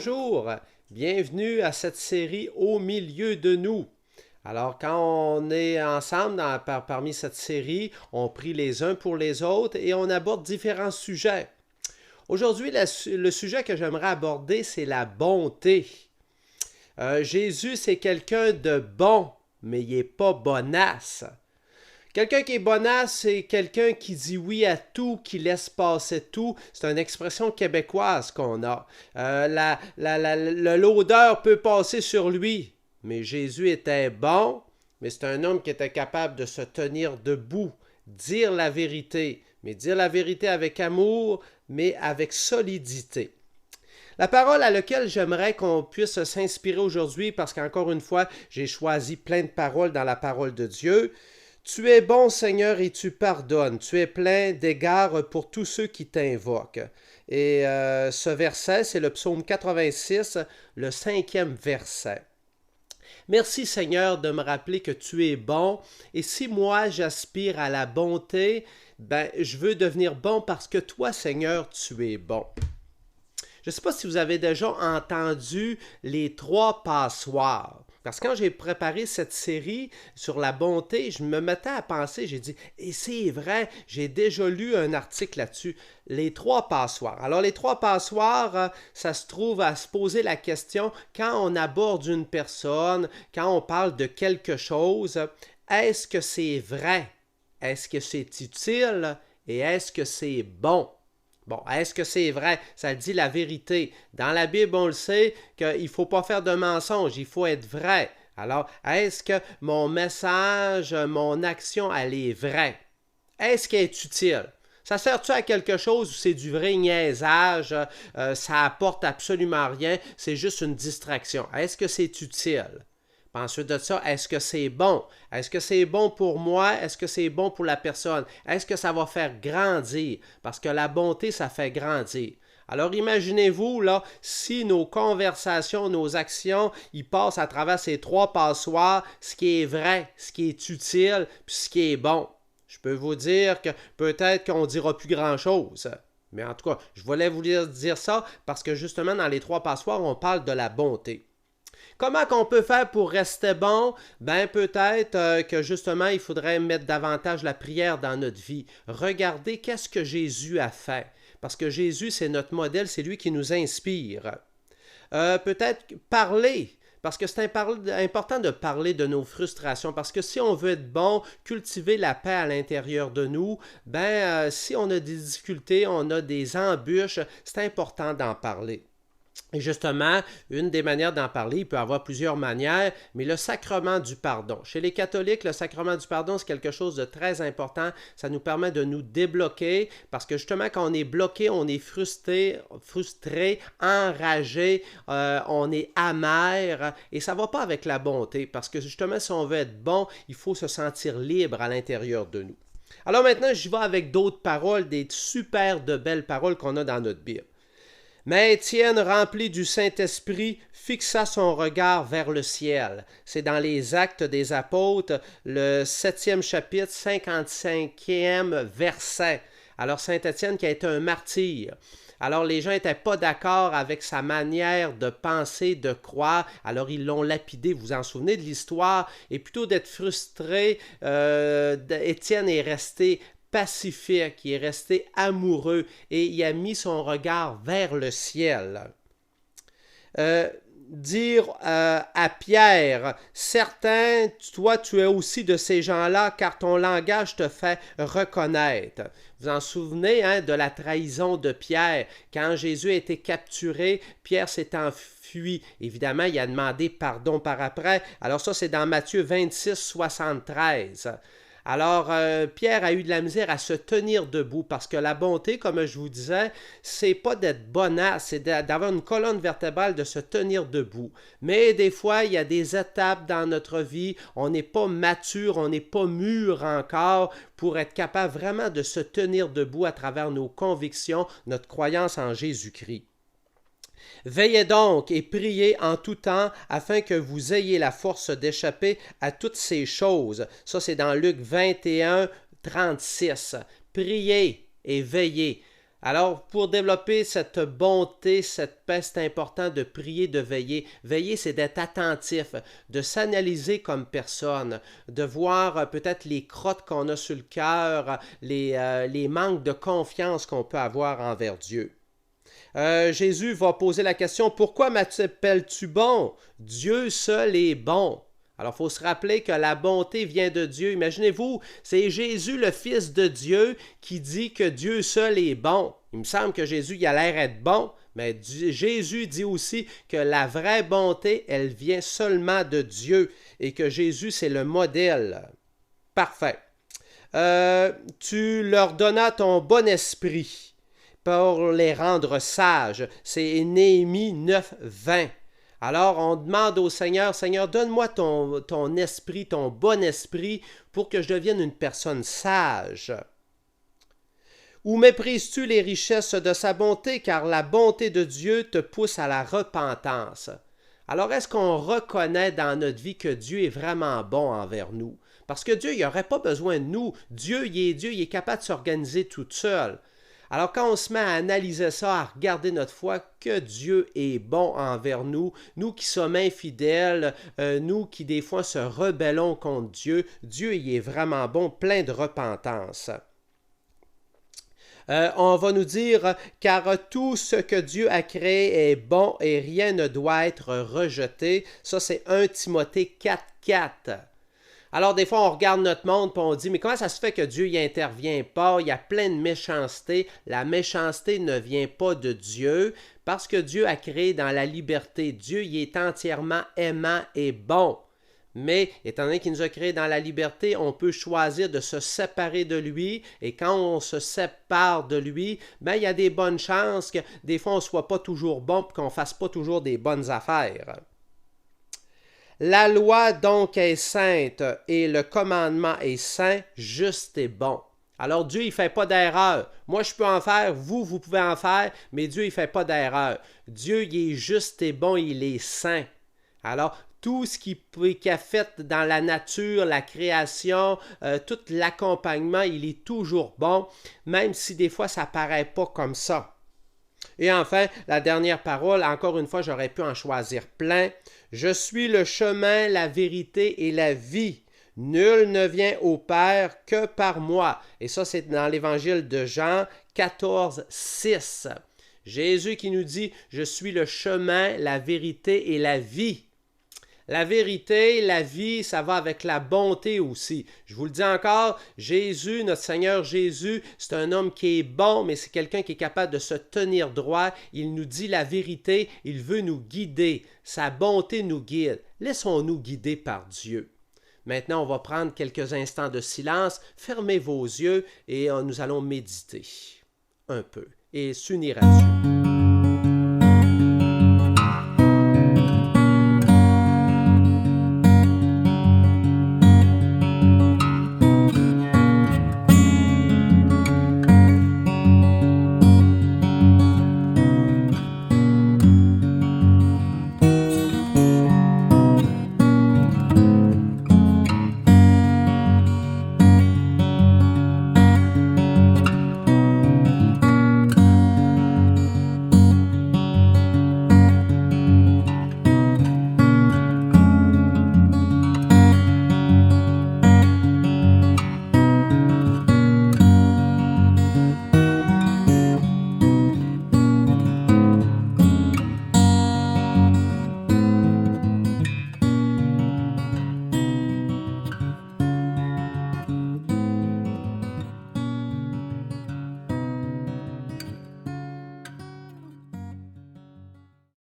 bonjour! Bienvenue à cette série Au milieu de nous. Alors, quand on est ensemble parmi cette série, on prie les uns pour les autres et on aborde différents sujets. Aujourd'hui, le sujet que j'aimerais aborder, c'est la bonté. Jésus, c'est quelqu'un de bon, mais il n'est pas bonasse. Quelqu'un qui est bonasse, c'est quelqu'un qui dit oui à tout, qui laisse passer tout. C'est une expression québécoise qu'on a. L'odeur peut passer sur lui, mais Jésus était bon, mais c'est un homme qui était capable de se tenir debout, dire la vérité, mais dire la vérité avec amour, mais avec solidité. La parole à laquelle j'aimerais qu'on puisse s'inspirer aujourd'hui, parce qu'encore une fois, j'ai choisi plein de paroles dans la parole de Dieu. Tu es bon, Seigneur, et tu pardonnes. Tu es plein d'égards pour tous ceux qui t'invoquent. Et ce verset, c'est le psaume 86, le 5e verset. Merci, Seigneur, de me rappeler que tu es bon. Et si moi, j'aspire à la bonté, je veux devenir bon parce que toi, Seigneur, tu es bon. Je ne sais pas si vous avez déjà entendu les 3 passoires. Parce que quand j'ai préparé cette série sur la bonté, je me mettais à penser, j'ai dit, et c'est vrai, j'ai déjà lu un article là-dessus, les 3 passoires. Alors les 3 passoires, ça se trouve à se poser la question, quand on aborde une personne, quand on parle de quelque chose, est-ce que c'est vrai? Est-ce que c'est utile? Et est-ce que c'est bon? Bon, est-ce que c'est vrai? Ça dit la vérité. Dans la Bible, on le sait qu'il ne faut pas faire de mensonges, il faut être vrai. Alors, est-ce que mon message, mon action, elle est vraie? Est-ce qu'elle est utile? Ça sert-tu à quelque chose ou c'est du vrai niaisage? Ça apporte absolument rien, c'est juste une distraction. Est-ce que c'est utile? Ensuite de ça, est-ce que c'est bon? Est-ce que c'est bon pour moi? Est-ce que c'est bon pour la personne? Est-ce que ça va faire grandir? Parce que la bonté, ça fait grandir. Alors imaginez-vous, là, si nos conversations, nos actions, ils passent à travers ces 3 passoires, ce qui est vrai, ce qui est utile, puis ce qui est bon. Je peux vous dire que peut-être qu'on ne dira plus grand-chose. Mais en tout cas, je voulais vous dire ça parce que justement, dans les 3 passoires, on parle de la bonté. Comment qu'on peut faire pour rester bon? Peut-être que justement, il faudrait mettre davantage la prière dans notre vie. Regardez qu'est-ce que Jésus a fait. Parce que Jésus, c'est notre modèle, c'est lui qui nous inspire. Peut-être parler. Parce que c'est important de parler de nos frustrations. Parce que si on veut être bon, cultiver la paix à l'intérieur de nous, si on a des difficultés, on a des embûches, c'est important d'en parler. Et justement, une des manières d'en parler, il peut y avoir plusieurs manières, mais le sacrement du pardon. Chez les catholiques, le sacrement du pardon, c'est quelque chose de très important. Ça nous permet de nous débloquer parce que justement, quand on est bloqué, on est frustré, enragé, on est amer et ça ne va pas avec la bonté parce que justement, si on veut être bon, il faut se sentir libre à l'intérieur de nous. Alors maintenant, je vais avec d'autres paroles, des super de belles paroles qu'on a dans notre Bible. Mais Étienne, rempli du Saint-Esprit, fixa son regard vers le ciel. C'est dans les Actes des Apôtres, le 7e chapitre, 55e verset. Alors Saint-Étienne qui a été un martyr. Alors les gens n'étaient pas d'accord avec sa manière de penser, de croire. Alors ils l'ont lapidé, vous vous en souvenez de l'histoire. Et plutôt d'être frustré, Étienne est resté pacifique, il est resté amoureux et il a mis son regard vers le ciel. Dire à Pierre, certain, toi tu es aussi de ces gens-là car ton langage te fait reconnaître. Vous en souvenez de la trahison de Pierre. Quand Jésus a été capturé, Pierre s'est enfui. Évidemment, il a demandé pardon par après. Alors ça, c'est dans Matthieu 26, 73. Alors, Pierre a eu de la misère à se tenir debout parce que la bonté, comme je vous disais, c'est pas d'être bonasse, c'est d'avoir une colonne vertébrale, de se tenir debout. Mais des fois, il y a des étapes dans notre vie, on n'est pas mature, on n'est pas mûr encore pour être capable vraiment de se tenir debout à travers nos convictions, notre croyance en Jésus-Christ. Veillez donc et priez en tout temps afin que vous ayez la force d'échapper à toutes ces choses. Ça, c'est dans Luc 21, 36. Priez et veillez. Alors, pour développer cette bonté, cette paix, c'est important de prier, de veiller. Veiller, c'est d'être attentif, de s'analyser comme personne, de voir peut-être les crottes qu'on a sur le cœur, les manques de confiance qu'on peut avoir envers Dieu. Jésus va poser la question, pourquoi m'appelles-tu bon? Dieu seul est bon. Alors, il faut se rappeler que la bonté vient de Dieu. Imaginez-vous, c'est Jésus, le Fils de Dieu, qui dit que Dieu seul est bon. Il me semble que Jésus, il a l'air être bon, mais Jésus dit aussi que la vraie bonté, elle vient seulement de Dieu et que Jésus, c'est le modèle. Parfait. Tu leur donnas ton bon esprit pour les rendre sages. C'est Néhémie 9, 20. Alors, on demande au Seigneur, Seigneur, donne-moi ton esprit, ton bon esprit, pour que je devienne une personne sage. Ou méprises-tu les richesses de sa bonté, car la bonté de Dieu te pousse à la repentance? Alors, est-ce qu'on reconnaît dans notre vie que Dieu est vraiment bon envers nous? Parce que Dieu, il n'aurait pas besoin de nous. Dieu, il est capable de s'organiser tout seul. Alors quand on se met à analyser ça, à regarder notre foi, que Dieu est bon envers nous, nous qui sommes infidèles, nous qui des fois se rebellons contre Dieu, Dieu il est vraiment bon, plein de repentance. On va nous dire, car tout ce que Dieu a créé est bon et rien ne doit être rejeté. Ça c'est 1 Timothée 4,4. Alors, des fois, on regarde notre monde et on dit, mais comment ça se fait que Dieu n'y intervient pas? Il y a plein de méchanceté. La méchanceté ne vient pas de Dieu parce que Dieu a créé dans la liberté. Dieu y est entièrement aimant et bon. Mais, étant donné qu'il nous a créés dans la liberté, on peut choisir de se séparer de lui. Et quand on se sépare de lui, ben, il y a des bonnes chances que des fois, on ne soit pas toujours bon et qu'on ne fasse pas toujours des bonnes affaires. La loi donc est sainte et le commandement est saint, juste et bon. Alors Dieu, il ne fait pas d'erreur. Moi, je peux en faire, vous pouvez en faire, mais Dieu, il ne fait pas d'erreur. Dieu, il est juste et bon, il est saint. Alors, tout ce qu'il a fait dans la nature, la création, tout l'accompagnement, il est toujours bon, même si des fois, ça ne paraît pas comme ça. Et enfin, la dernière parole, encore une fois, j'aurais pu en choisir plein. Je suis le chemin, la vérité et la vie. Nul ne vient au Père que par moi. Et ça, c'est dans l'évangile de Jean 14, 6. Jésus qui nous dit, je suis le chemin, la vérité et la vie. La vérité, la vie, ça va avec la bonté aussi. Je vous le dis encore, Jésus, notre Seigneur Jésus, c'est un homme qui est bon, mais c'est quelqu'un qui est capable de se tenir droit. Il nous dit la vérité, il veut nous guider. Sa bonté nous guide. Laissons-nous guider par Dieu. Maintenant, on va prendre quelques instants de silence. Fermez vos yeux et nous allons méditer un peu et s'unir à Dieu.